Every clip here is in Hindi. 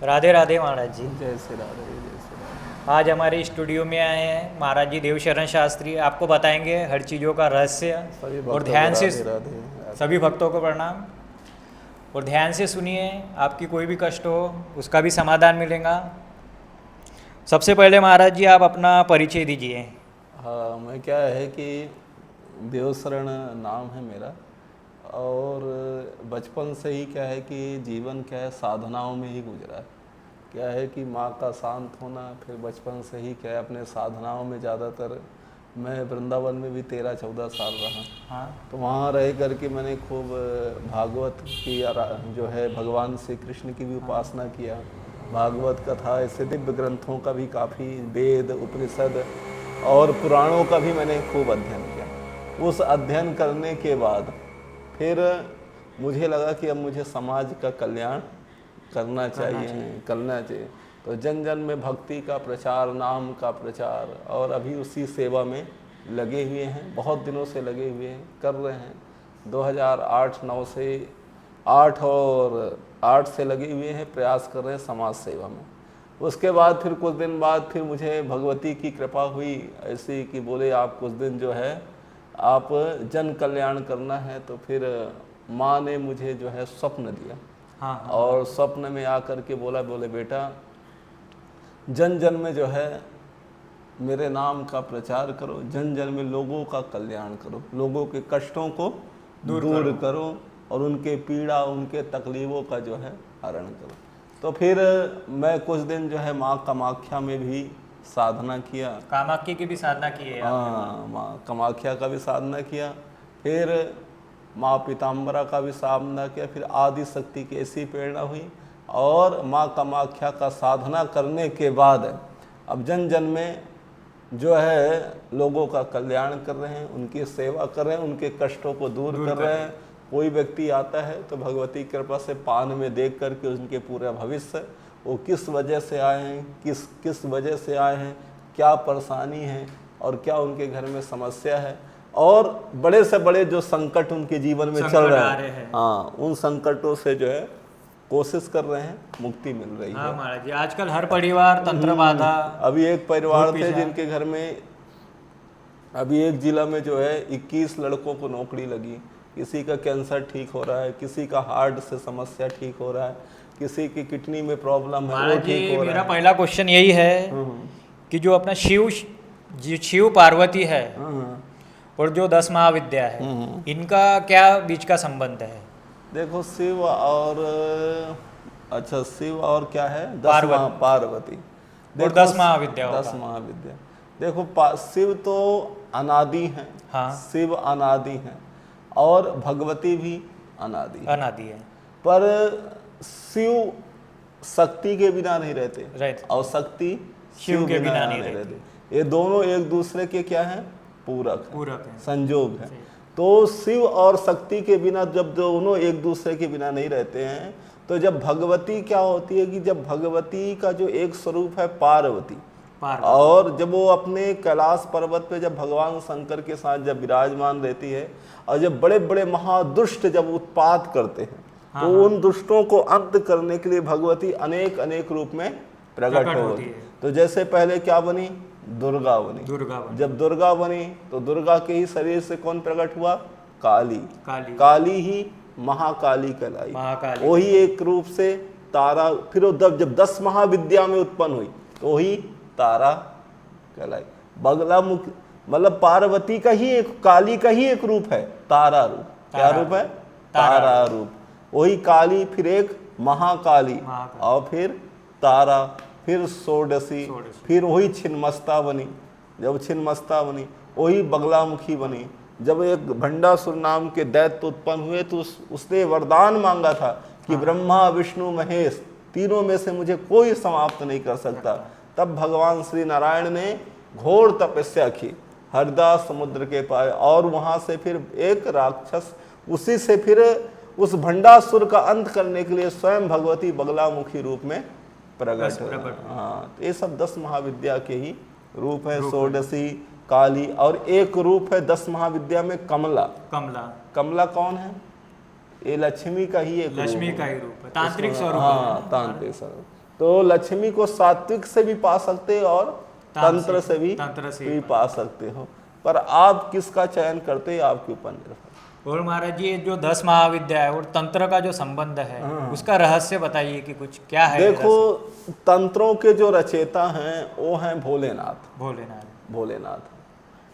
राधे राधे महाराज जी। जय श्री राधे, जय श्री राधे। आज हमारे स्टूडियो में आए हैं महाराज जी देवशरण शास्त्री। आपको बताएंगे हर चीज़ों का रहस्य सभी और भक्तों को ध्यान से राधे राधे राधे। सभी भक्तों को प्रणाम। और ध्यान से सुनिए, आपकी कोई भी कष्ट हो उसका भी समाधान मिलेगा। सबसे पहले महाराज जी आप अपना परिचय दीजिए। हाँ, मैं क्या है कि देवशरण नाम है मेरा, और बचपन से ही क्या है कि जीवन क्या है साधनाओं में ही गुजरा है। क्या है कि माँ का शांत होना, फिर बचपन से ही क्या है अपने साधनाओं में ज़्यादातर, मैं वृंदावन में भी 13-14 साल रहा। हाँ, तो वहाँ रह कर के मैंने खूब भागवत की जो है भगवान श्री कृष्ण की भी उपासना किया, भागवत कथा ऐसे दिव्य ग्रंथों का भी काफ़ी, वेद उपनिषद और पुराणों का भी मैंने खूब अध्ययन किया। उस अध्ययन करने के बाद फिर मुझे लगा कि अब मुझे समाज का कल्याण करना चाहिए। तो जन जन में भक्ति का प्रचार, नाम का प्रचार, और अभी उसी सेवा में लगे हुए हैं, बहुत दिनों से लगे हुए हैं, कर रहे हैं। 2008-9 से 8 से लगे हुए हैं, प्रयास कर रहे हैं समाज सेवा में। उसके बाद फिर कुछ दिन बाद फिर मुझे भगवती की कृपा हुई ऐसी कि बोले आप कुछ दिन जो है आप जन कल्याण करना है। तो फिर माँ ने मुझे जो है स्वप्न दिया। हाँ, हाँ। और स्वप्न में आकर के बोले बेटा जन जन में जो है मेरे नाम का प्रचार करो, जन जन में लोगों का कल्याण करो, लोगों के कष्टों को दूर करो और उनके पीड़ा, उनके तकलीफ़ों का जो है हरण करो। तो फिर मैं कुछ दिन जो है माँ कामाख्या में भी साधना किया। कामाख्या की भी साधना की है आपने? हाँ, माँ कामाख्या का भी साधना किया, फिर माँ पीताम्बरा का भी साधना किया, फिर आदि शक्ति की ऐसी प्रेरणा हुई। और माँ कामाख्या का साधना करने के बाद अब जन जन में जो है लोगों का कल्याण कर रहे हैं, उनकी सेवा कर रहे हैं, उनके कष्टों को दूर कर रहे हैं। कोई व्यक्ति आता है तो भगवती कृपा से पान में देख करके उनके पूरा भविष्य, वो किस वजह से आए हैं, किस वजह से आए हैं, क्या परेशानी है और क्या उनके घर में समस्या है, और बड़े से बड़े जो संकट उनके जीवन में चल रहे हैं, हाँ, उन संकटों से जो है कोशिश कर रहे हैं, मुक्ति मिल रही हाँ है। महाराज जी, आजकल हर परिवार तंत्र बाधा। अभी एक परिवार थे जिनके घर में अभी एक जिला में जो है 21 लड़कों को नौकरी लगी। किसी का कैंसर ठीक हो रहा है, किसी का हार्ट से समस्या ठीक हो रहा है, किसी की किडनी में प्रॉब्लम है वो ठीक हो रहा है। मेरा पहला क्वेश्चन यही है कि जो अपना शिव पार्वती है और जो 10 महाविद्या है, इनका क्या बीच का संबंध है? देखो शिव और क्या है, पार्वती। और 10 महाविद्या। 10 महाविद्या। देखो शिव तो अनादि हैं। हाँ। शिव अनादि हैं और भगवती भी अनादि है। पर शिव शक्ति के बिना नहीं रहते और शक्ति शिव के बिना नहीं रहते। ये दोनों एक दूसरे के क्या हैं, पूरक है, संयोग है। तो शिव और शक्ति के बिना जब दोनों एक दूसरे के बिना नहीं रहते हैं, तो जब भगवती क्या होती है कि जब भगवती का जो एक स्वरूप है पार्वती, और जब वो अपने कैलाश पर्वत पे जब भगवान शंकर के साथ जब विराजमान रहती है, और जब बड़े बड़े महादुष्ट जब उत्पात करते हैं, तो उन दुष्टों को अंत करने के लिए भगवती अनेक अनेक रूप में प्रकट होती है। तो जैसे पहले क्या बनी, दुर्गा बनी। जब दुर्गा बनी तो दुर्गा के ही शरीर से कौन प्रकट हुआ, काली ही महाकाली कहलाई। वही एक रूप से तारा, फिर वो जब 10 महाविद्या में उत्पन्न हुई तो वही तारा कहलाई। बगला मुख मतलब पार्वती का ही एक, काली का ही एक रूप है तारा रूप। क्या रूप है, तारा रूप। वही काली, फिर एक महाकाली, और फिर तारा, फिर षोडशी, फिर वही छिन्नमस्ता बनी। जब छिन्नमस्ता बनी वही बगलामुखी बनी। जब एक भंडासुर नाम के दैत्य उत्पन्न हुए तो उसने वरदान मांगा था कि ब्रह्मा विष्णु महेश तीनों में से मुझे कोई समाप्त नहीं कर सकता। तब भगवान श्री नारायण ने घोर तपस्या की हरदा समुद्र के पार, और वहां से फिर एक राक्षस, उसी से फिर उस भंडासुर का अंत करने के लिए स्वयं भगवती बगलामुखी रूप में प्रकट। हाँ, तो ये सब 10 महाविद्या के ही रूप है। षोडशी, काली, और एक रूप है 10 महाविद्या में कमला कौन है, ये लक्ष्मी का ही एक लक्ष्मी का ही रूप है, तांत्रिक स्वरूप। हाँ, तांत्रिक स्वरूप। तो लक्ष्मी को सात्विक से भी पा सकते हो और तंत्र से भी पा सकते हो, पर आप किसका चयन करते हैं आपके ऊपर निर्भर। और महाराज जी जो 10 महाविद्या है और तंत्र का जो संबंध है उसका रहस्य बताइए कि कुछ क्या है। देखो तंत्रों के जो रचयिता हैं वो हैं भोलेनाथ।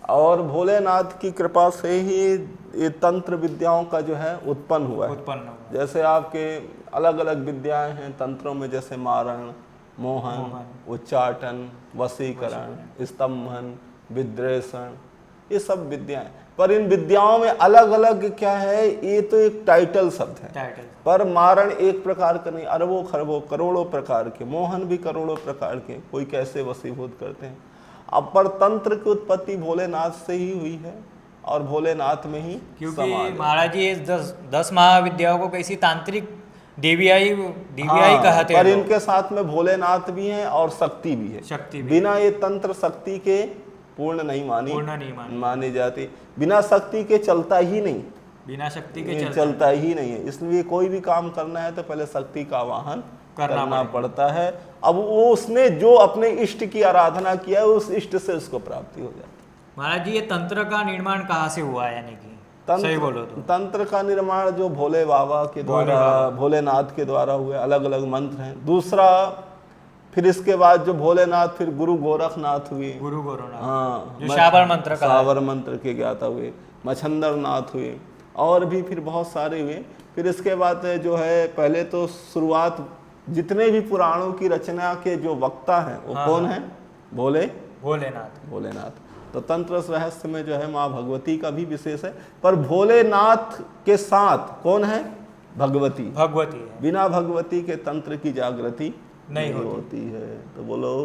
और भोलेनाथ की कृपा से ही ये तंत्र विद्याओं का जो है उत्पन्न हुआ है। जैसे आपके अलग अलग विद्याएं हैं तंत्रों में, जैसे मारण, मोहन, उच्चाटन, वशीकरण, स्तंभन, विद्रेषण, ये सब विद्याएं। पर इन विद्याओं में अलग अलग क्या है, ये तो एक टाइटल शब्द है। पर मारण एक प्रकार का नहीं, अरबों खरबों करोड़ों प्रकार के, मोहन भी करोड़ों प्रकार के, कोई कैसे वशीभूत करते हैं। अब पर तंत्र की उत्पत्ति भोलेनाथ से ही हुई है और भोलेनाथ में ही, क्योंकि महाराज जी 10 महाविद्याओं को कैसी तांत्रिक देवियाई कहते हैं। पर इनके साथ में भोलेनाथ भी हैं और शक्ति भी है। बिना ये तंत्र शक्ति के पूर्ण नहीं मानी जाती। बिना शक्ति के चलता ही नहीं, बिना शक्ति के चलता ही नहीं है। इसलिए कोई भी काम करना है तो पहले शक्ति का आवाहन करना पड़ता है। अब वो उसने जो अपने इष्ट की आराधना किया है उस इष्ट से उसको प्राप्ति हो जाती है। महाराज जी ये तंत्र का निर्माण कहाँ से हुआ है, यानी कि सही बोलो तो? तंत्र का निर्माण जो भोले बाबा के द्वारा, भोलेनाथ के द्वारा हुए, अलग अलग मंत्र हैं। दूसरा फिर इसके बाद जो भोलेनाथ, फिर गुरु गोरखनाथ हुए, हाँ, जो सावर मंत्र के ज्ञाता हुए, मच्छंदर नाथ हुए, और भी फिर बहुत सारे हुए। फिर इसके बाद जो है पहले तो शुरुआत जितने भी पुराणों की रचना के जो वक्ता हैं वो कौन है? भोलेनाथ। तो तंत्र रहस्य में जो है माँ भगवती का भी विशेष है। पर भोलेनाथ के साथ कौन है? भगवती है। बिना भगवती के तंत्र की जागृति नहीं होती है। तो बोलो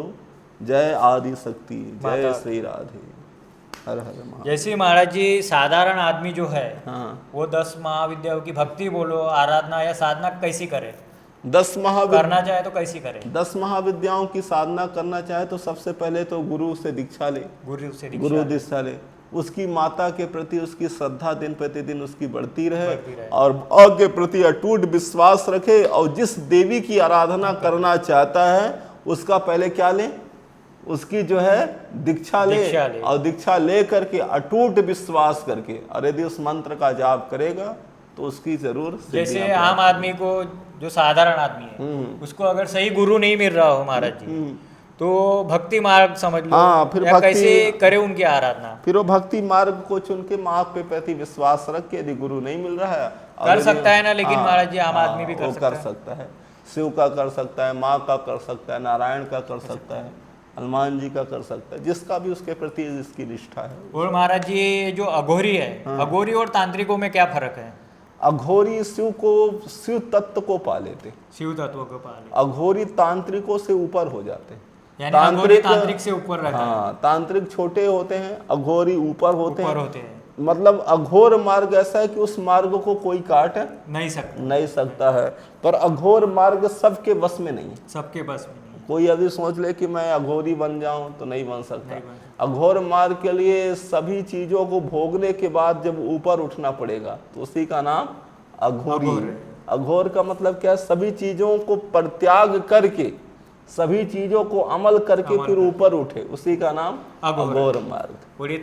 जय आदि शक्ति, जय श्री राधे, हर हर महादेव। जैसे महाराज जी साधारण आदमी जो है, हाँ, वो 10 महाविद्याओं की भक्ति बोलो, आराधना या साधना कैसी करे? 10 करना चाहे तो कैसी करे? 10 महाविद्याओं की साधना करना चाहे तो सबसे पहले तो गुरु से दीक्षा ले, गुरु दीक्षा ले। उसकी माता के प्रति उसकी श्रद्धा दिन प्रतिदिन उसकी बढ़ती रहे और के प्रति अटूट विश्वास रखे। और जिस देवी की आराधना करना चाहता है उसका पहले क्या ले? उसकी जो है दीक्षा ले। और दीक्षा ले करके अटूट विश्वास करके, और यदि उस मंत्र का जाप करेगा तो उसकी जरूर, जैसे आम आदमी को, जो साधारण आदमी है, उसको अगर सही गुरु नहीं मिल रहा हो महाराज जी, तो भक्ति मार्ग समझ लो। हाँ, फिर कैसे करे उनकी आराधना? फिर वो भक्ति मार्ग को चुन के माँ के प्रति विश्वास रख के, यदि गुरु नहीं मिल रहा है कर सकता है ना, लेकिन महाराज जी आम आदमी भी कर सकता है। शिव का कर सकता है, माँ का कर सकता है, नारायण का कर सकता है, हनुमान जी का कर सकता है, जिसका भी उसके प्रति जिसकी निष्ठा है। और महाराज जी जो अघोरी है, अघोरी और तांत्रिकों में क्या फर्क है? अघोरी शिव तत्व को पा लेते, अघोरी तांत्रिकों से ऊपर हो जाते। तांत्रिक से ऊपर रहता है। हाँ, तांत्रिक छोटे होते हैं, अघोरी ऊपर होते हैं। मतलब अघोर मार्ग ऐसा है कि उस मार्ग को कोई काट नहीं सकता है। पर अघोर मार्ग सबके बस में नहीं है। कोई यदि सोच ले कि मैं अघोरी बन जाऊं तो नहीं बन सकता। अघोर मार्ग के लिए सभी चीजों को भोगने के बाद जब ऊपर उठना पड़ेगा तो उसी का नाम अघोरी। अघोर का मतलब क्या है? सभी चीजों को परित्याग करके, सभी चीजों को अमल करके फिर ऊपर उठे, उसी का नाम अघोर मार्ग। और ये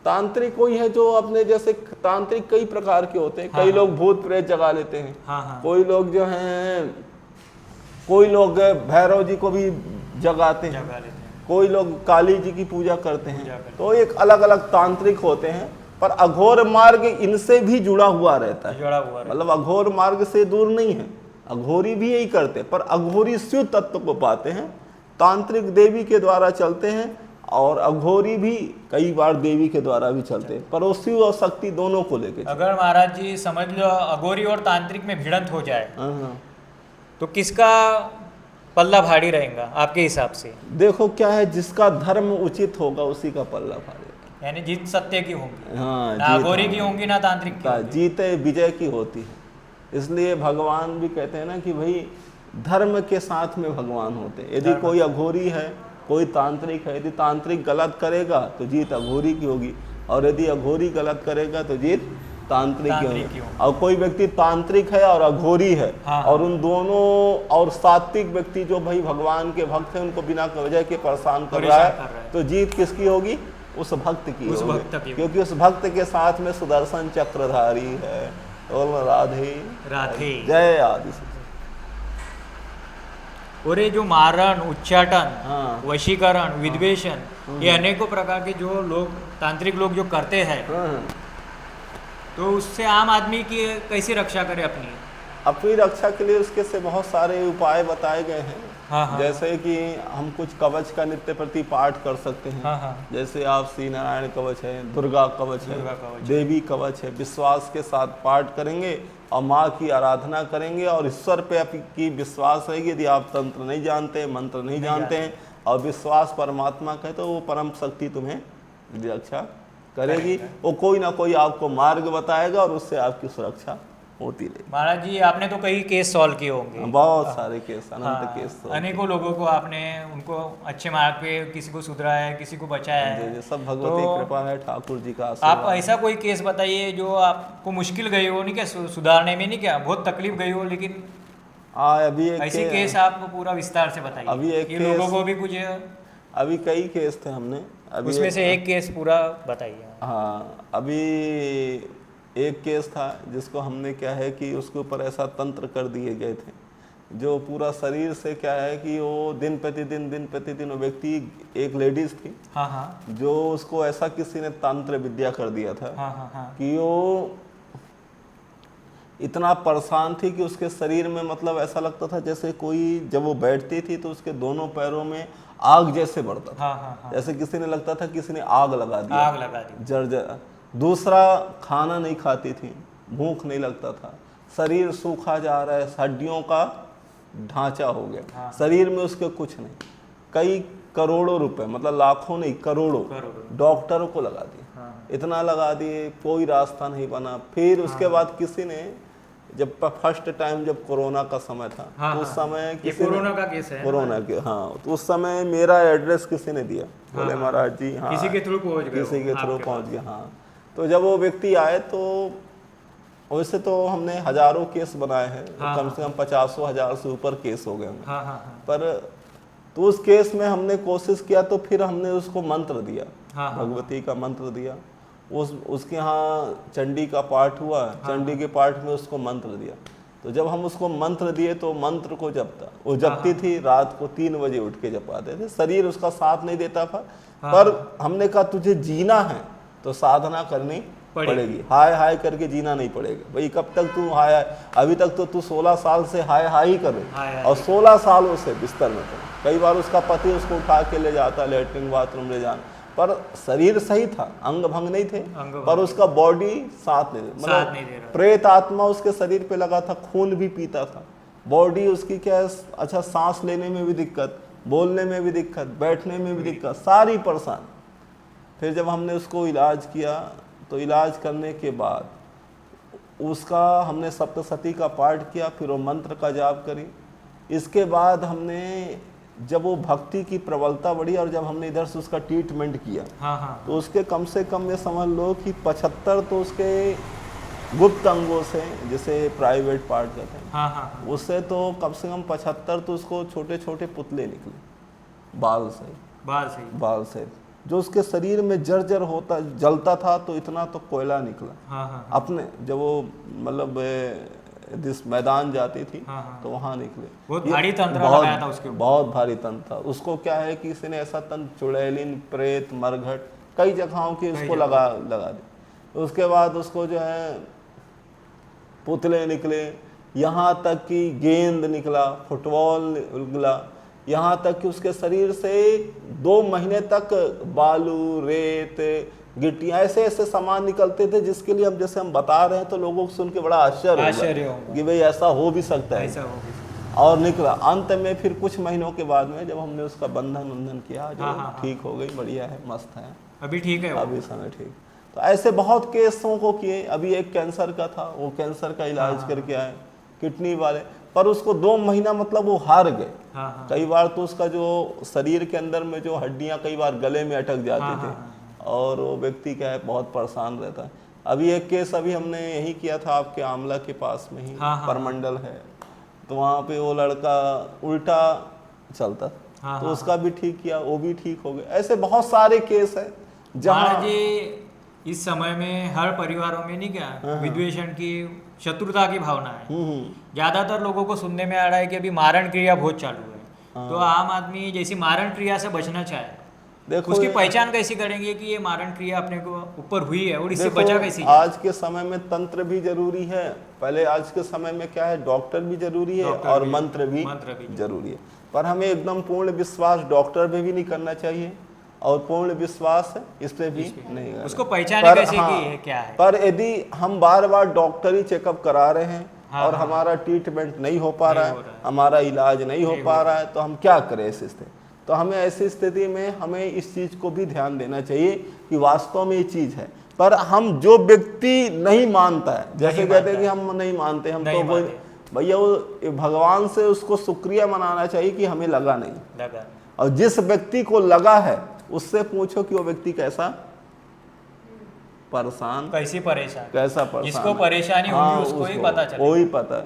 तांत्रिक कोई है जो अपने जैसे, तांत्रिक कई प्रकार के होते हैं। कई लोग भूत प्रेत जगा लेते हैं। कोई लोग जो हैं, कोई लोग भैरव जी को भी जगाते हैं, कोई लोग काली जी की पूजा करते हैं। तो एक अलग अलग तांत्रिक होते हैं। पर अघोर मार्ग इनसे भी जुड़ा हुआ रहता है। मतलब अघोर मार्ग से दूर नहीं है। अघोरी भी यही करते, पर अघोरी शिव तत्व को पाते हैं, तांत्रिक देवी के द्वारा चलते हैं, और अघोरी भी कई बार देवी के द्वारा भी चलते हैं। पर वो शिव और शक्ति दोनों को लेके। अगर महाराज जी समझ लो अघोरी और तांत्रिक में भिड़ंत हो जाए तो किसका पल्ला भारी रहेगा आपके हिसाब से? देखो क्या है, जिसका धर्म उचित होगा उसी का पल्ला भारी, यानी जीत सत्य की होगी। हाँ, ना अघोरी की होंगी ना तांत्रिक की। जीत विजय की होती है। इसलिए भगवान भी कहते हैं ना कि भाई धर्म के साथ में भगवान होते हैं। यदि कोई अघोरी है, कोई तांत्रिक है, यदि तांत्रिक गलत करेगा तो जीत अघोरी की होगी, और यदि अघोरी गलत करेगा तो जीत तांत्रिक और कोई व्यक्ति तांत्रिक है और अघोरी है। हाँ, और उन दोनों और सात्विक व्यक्ति जो भाई भगवान के भक्त हैं उनको बिना वजह के परेशान कर रहा है, तो जीत किसकी होगी? उस भक्त की होगी, क्योंकि उस भक्त के साथ में सुदर्शन चक्रधारी है। बोल राधे राधे जय आदि। और ये जो मारण, उच्चाटन, वशीकरण, विद्वेषण, ये अनेकों प्रकार के जो लोग तांत्रिक लोग जो करते हैं, तो उससे आम आदमी की कैसे रक्षा करे? अपनी रक्षा के लिए उसके से बहुत सारे उपाय बताए गए हैं। जैसे कि हम कुछ कवच का नित्य प्रति पाठ कर सकते हैं। जैसे आप श्री नारायण कवच है, दुर्गा कवच है, देवी कवच है, विश्वास के साथ पाठ करेंगे और माँ की आराधना करेंगे और ईश्वर पे आपकी विश्वास रहेगी। यदि आप तंत्र नहीं जानते, मंत्र नहीं जानते हैं और विश्वास परमात्मा का है, तो वो परम शक्ति तुम्हें रक्षा करेगी। वो कोई ना कोई आपको मार्ग बताएगा और उससे आपकी सुरक्षा होती रही। महाराज जी, आपने तो कई केस सॉल्व किए होंगे, बहुत सारे केस, अनंत केस, अनेकों लोगों को आपने उनको अच्छे मार्ग पे, किसी को सुधराया है, किसी को बचाया है। सब भगवती कृपा है, ठाकुर जी का। आप ऐसा कोई केस बताइए जो आपको मुश्किल गई हो, नहीं क्या सुधारने में, नहीं क्या बहुत तकलीफ गई हो, लेकिन अभी ऐसी केस आप पूरा विस्तार से बताइए। अभी एक ये लोगों को भी कुछ, अभी कई केस थे हमने, अभी उसमें से एक केस पूरा बताइए। हाँ, अभी एक केस था जिसको हमने क्या है कि उसके ऊपर ऐसा तंत्र कर दिए गए थे जो पूरा शरीर से क्या है कि वो दिन प्रतिदिन वो व्यक्ति, एक लेडीज थी, जो उसको ऐसा किसी ने तंत्र विद्या कर दिया था कि वो इतना परेशान थी कि उसके शरीर में मतलब ऐसा लगता था जैसे कोई, जब वो बैठती थी तो उसके दोनों पैरों में आग जैसे बढ़ता था। जैसे किसी ने लगता था किसी ने आग लगा दी, जर्जर। दूसरा, खाना नहीं खाती थी, भूख नहीं लगता था, शरीर सूखा जा रहा है, हड्डियों का ढांचा हो गया, शरीर में उसके कुछ नहीं। कई करोड़ों रुपए, मतलब लाखों नहीं करोड़ों डॉक्टरों को लगा दिए, इतना लगा दिए, कोई रास्ता नहीं बना। फिर उसके बाद किसी ने, जब फर्स्ट टाइम जब कोरोना का समय था, तो उस समय किसी कोरोना का केस है, कोरोना के, तो उस समय मेरा एड्रेस किसी ने दिया, बोले महाराज जी, किसी के थ्रू पहुंच गया। तो जब वो व्यक्ति आए तो वैसे तो हमने हजारों केस बनाए हैं, कम से कम 50,000 से ऊपर केस हो गए होंगे, पर तो उस केस में हमने कोशिश किया, तो फिर हमने उसको मंत्र दिया, भगवती का मंत्र दिया। उसके यहाँ चंडी का पाठ हुआ, चंडी के पाठ में उसको मंत्र दिया। तो जब हम उसको मंत्र दिए तो मंत्र को जपता, वो जपती थी, रात को 3 बजे उठ के जपाते थे। शरीर उसका साथ नहीं देता था, पर हमने कहा तुझे जीना है तो साधना करनी पड़ेगी, हाय हाय करके जीना नहीं पड़ेगा। भाई कब तक तू हाय हाय, अभी तक तो तू 16 साल से हाय हाय ही कर रही, और 16 सालों से बिस्तर में पड़ा। कई बार उसका पति उसको उठा के ले जाता, लेटरिन बाथरूम ले जाना, पर शरीर सही था, अंग भंग नहीं थे, पर उसका बॉडी साथ नहीं दे, मतलब प्रेत आत्मा उसके शरीर पे लगा था, खून भी पीता था, बॉडी उसकी क्या है, अच्छा सांस लेने में भी दिक्कत, बोलने में भी दिक्कत, बैठने में भी दिक्कत, सारी परेशान। फिर जब हमने उसको इलाज किया, तो इलाज करने के बाद उसका हमने सप्तशती का पाठ किया, फिर वो मंत्र का जाप करी। इसके बाद हमने, जब वो भक्ति की प्रबलता बढ़ी और जब हमने इधर से उसका ट्रीटमेंट किया, तो उसके कम से कम ये समझ लो कि 75 तो उसके गुप्त अंगों से, जिसे प्राइवेट पार्ट कहते हैं, उससे तो कम से कम 75 तो उसको छोटे छोटे पुतले निकले बाल से जो उसके शरीर में जर्जर होता, जलता था, तो इतना तो कोयला निकला। अपने जब वो मतलब जिस मैदान जाती थी, तो वहाँ निकले। बहुत भारी तंत्र लगाया था उसके ऊपर, बहुत भारी तंत्र था। उसको क्या है कि किसी ने ऐसा तंत्र, चुड़ैलिन, प्रेत, मरघट, कई जगहों की उसको लगा दी। उसके बाद उसको जो है पुतले निकले, यहाँ तक कि गेंद निकला, फुटबॉल निकला, यहाँ तक कि उसके शरीर से 2 महीने तक बालू, रेत, गिट्टियाँ, ऐसे ऐसे सामान निकलते थे जिसके लिए हम, जैसे हम बता रहे हैं तो लोगों को सुन के बड़ा आश्चर्य होगा कि भाई ऐसा हो भी सकता है, और निकला। अंत में फिर कुछ महीनों के बाद में जब हमने उसका बंधन किया, जो ठीक हो गई, बढ़िया है, मस्त है, अभी ठीक है, अभी समय ठीक। तो ऐसे बहुत केसों को किए। अभी एक कैंसर का था, वो कैंसर का इलाज करके आए, किडनी वाले, पर उसको 2 महीना मतलब वो हार गए। कई बार तो उसका जो शरीर के अंदर में जो हड्डियां कई बार गले में अटक जाती थी, और वो व्यक्ति क्या है बहुत परेशान रहता है। अभी एक केस अभी हमने यही किया था आपके आमला के पास में ही, परमंडल है, तो वहाँ पे वो लड़का उल्टा चलता, तो उसका भी ठीक किया, वो भी ठीक हो गया। ऐसे बहुत सारे केस है जहाँ जी इस समय में हर परिवारों में नहीं क्या विद्वेषण की, शत्रुता की भावना है। ज्यादातर लोगों को सुनने में आ रहा है कि अभी मारण क्रिया बहुत चालू है, तो आम आदमी जैसी मारण क्रिया से बचना चाहे, देखो उसकी पहचान कैसी करेंगे कि ये मारण क्रिया अपने को ऊपर हुई है और इससे बचा कैसी जाए? आज के समय में तंत्र भी जरूरी है, पहले आज के समय में क्या है, डॉक्टर भी जरूरी है और मंत्र भी जरूरी है, पर हमें एकदम पूर्ण विश्वास डॉक्टर पे भी नहीं करना चाहिए और पूर्ण विश्वास इस पे भी नहीं करना। उसको पहचाने कैसे कि ये क्या है? पर यदि हम बार बार डॉक्टरी चेकअप करा रहे हैं और हमारा ट्रीटमेंट नहीं हो पा रहा है, हमारा इलाज नहीं हो पा रहा है, तो हम क्या करें ऐसी स्थिति? तो हमें ऐसी स्थिति में हमें इस चीज को भी ध्यान देना चाहिए कि वास्तव में ये चीज है। पर हम जो व्यक्ति नहीं मानता है, जैसे कहते हैं कि हम नहीं मानते, हम तो वो भैया वो भगवान से उसको शुक्रिया मनाना चाहिए कि हमें लगा नहीं, और जिस व्यक्ति को लगा है उससे पूछो कि वो व्यक्ति कैसा परेशान, कैसा परेशान, जिसको परेशानी होगी उसको ही पता चलेगा, वही पता।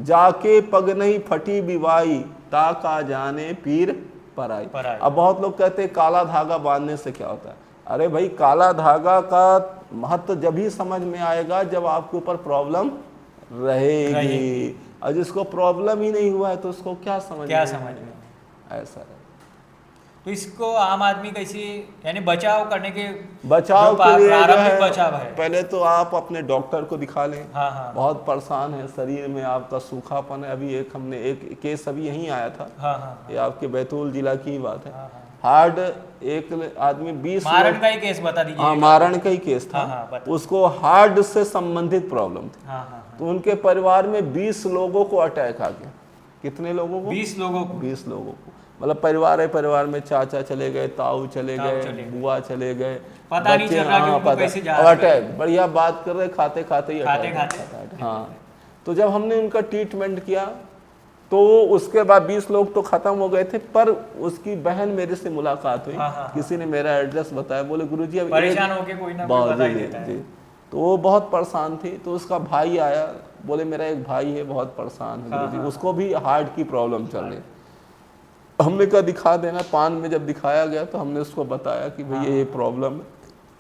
जाके पग नहीं फटी बिवाई, ताका जाने पीर पराई। अब बहुत लोग कहते हैं काला धागा बांधने से क्या होता है। अरे भाई, काला धागा का महत्व जब ही समझ में आएगा जब आपके ऊपर प्रॉब्लम रहेगी, और जिसको प्रॉब्लम ही नहीं हुआ है तो उसको क्या समझ में ऐसा है। तो इसको आम आदमी कैसे, यानी बचाव करने के, बचाव के लिए प्रारंभिक बचाव है, पहले तो आप अपने डॉक्टर को दिखा लें। बहुत परेशान है, शरीर में आपका सूखापन है। अभी हमने एक केस अभी यहीं आया था, ये आपके बैतूल जिला की ही बात है। हार्ड एक आदमी 20 मारण का ही केस बता दीजिए। हाँ, मारण का ही केस था। उसको हार्ट से संबंधित प्रॉब्लम थी। तो उनके परिवार में 20 लोगों को अटैक आ गया। कितने लोगों को? 20 लोगों को। 20 लोगों को, मतलब परिवार में चाचा चले गए, ताऊ चले गए, बुआ चले गए, पता नहीं चल रहा कि उनको कैसे जा रहा है। अटैक, बढ़िया बात कर रहे, खाते खाते ही अटैक। हाँ, तो जब हमने उनका ट्रीटमेंट किया तो उसके बाद 20 लोग तो खत्म हो गए थे, पर उसकी बहन मेरे से मुलाकात हुई। किसी ने मेरा एड्रेस बताया, बोले गुरुजी अब परेशान होके कोई ना कोई बता ही देता है। तो वो बहुत परेशान थी, तो उसका भाई आया, बोले मेरा एक भाई है बहुत परेशान है गुरुजी, उसको भी हार्ट की प्रॉब्लम चल रही। हमने कहा दिखा देना। पान में जब दिखाया गया तो हमने उसको बताया कि भैया ये प्रॉब्लम है,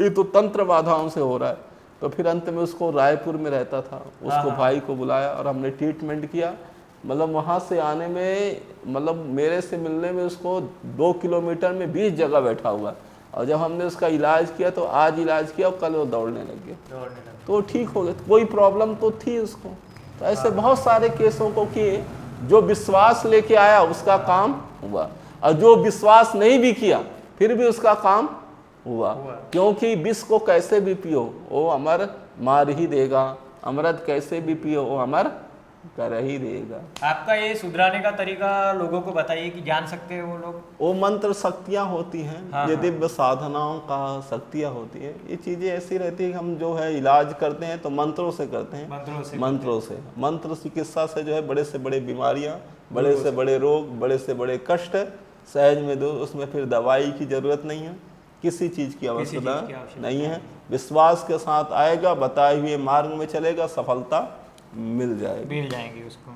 ये तो तंत्र बाधाओं से हो रहा है। तो फिर अंत में उसको रायपुर में रहता था, उसको भाई को बुलाया और हमने ट्रीटमेंट किया। मतलब वहाँ से आने में, मतलब मेरे से मिलने में उसको 2 किलोमीटर में 20 जगह बैठा हुआ, और जब हमने उसका इलाज किया तो आज इलाज किया और कल वो दौड़ने लग गया, तो ठीक हो गया। कोई प्रॉब्लम तो थी उसको। तो ऐसे बहुत सारे केसों को किए, जो विश्वास लेके आया उसका काम हुआ, और जो विश्वास नहीं भी किया फिर भी उसका काम हुआ। क्योंकि विष को कैसे भी पियो वो अमर मार ही देगा, अमृत कैसे भी पियो वो अमर कर ही देगा। आपका ये सुधराने का तरीका लोगों को बताइए कि जान सकते हैं वो लोग। वो मंत्र शक्तियाँ होती हैं, ये दिव्य साधनाओं का शक्तियाँ होती है। ये चीज़ें ऐसी रहती है कि हम जो है इलाज करते हैं तो मंत्रों से करते हैं, मंत्रों से मंत्र चिकित्सा से जो है बड़े से बड़े बीमारियाँ, बड़े से बड़े रोग, बड़े से बड़े कष्ट सहज में दूर। उसमें फिर दवाई की जरूरत नहीं है, किसी चीज़ की आवश्यकता नहीं है। विश्वास के साथ आएगा, बताए हुए मार्ग में चलेगा, सफलता मिल जाएगी उसको।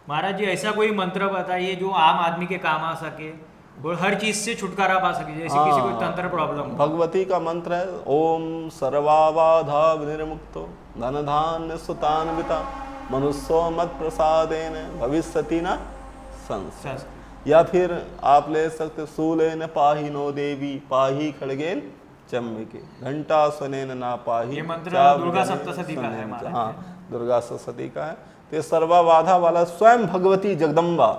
महाराज जी, ऐसा कोई मंत्र बताइए जो आम आदमी के काम आ सके और हर चीज से छुटकारा पा सके, जैसे किसी को तंत्र प्रॉब्लम। भगवती का मंत्र है, ओम सर्वाबाधा विनिर्मुक्तो धन धान्य सुतान्विता मनुष्यो मत प्रसादेन भविष्यति न संशय। या फिर आप ले सकते, सूलेन पाहि नो देवी पाहि खड्गेन चम्बिके घंटा सुनेन ना पाही। ये मंत्र दुर्गा सप्तशती का है। हाँ, दुर्गा सप्तशती का है। तो ये सर्वाबाधा वाला स्वयं भगवती जगदम्बा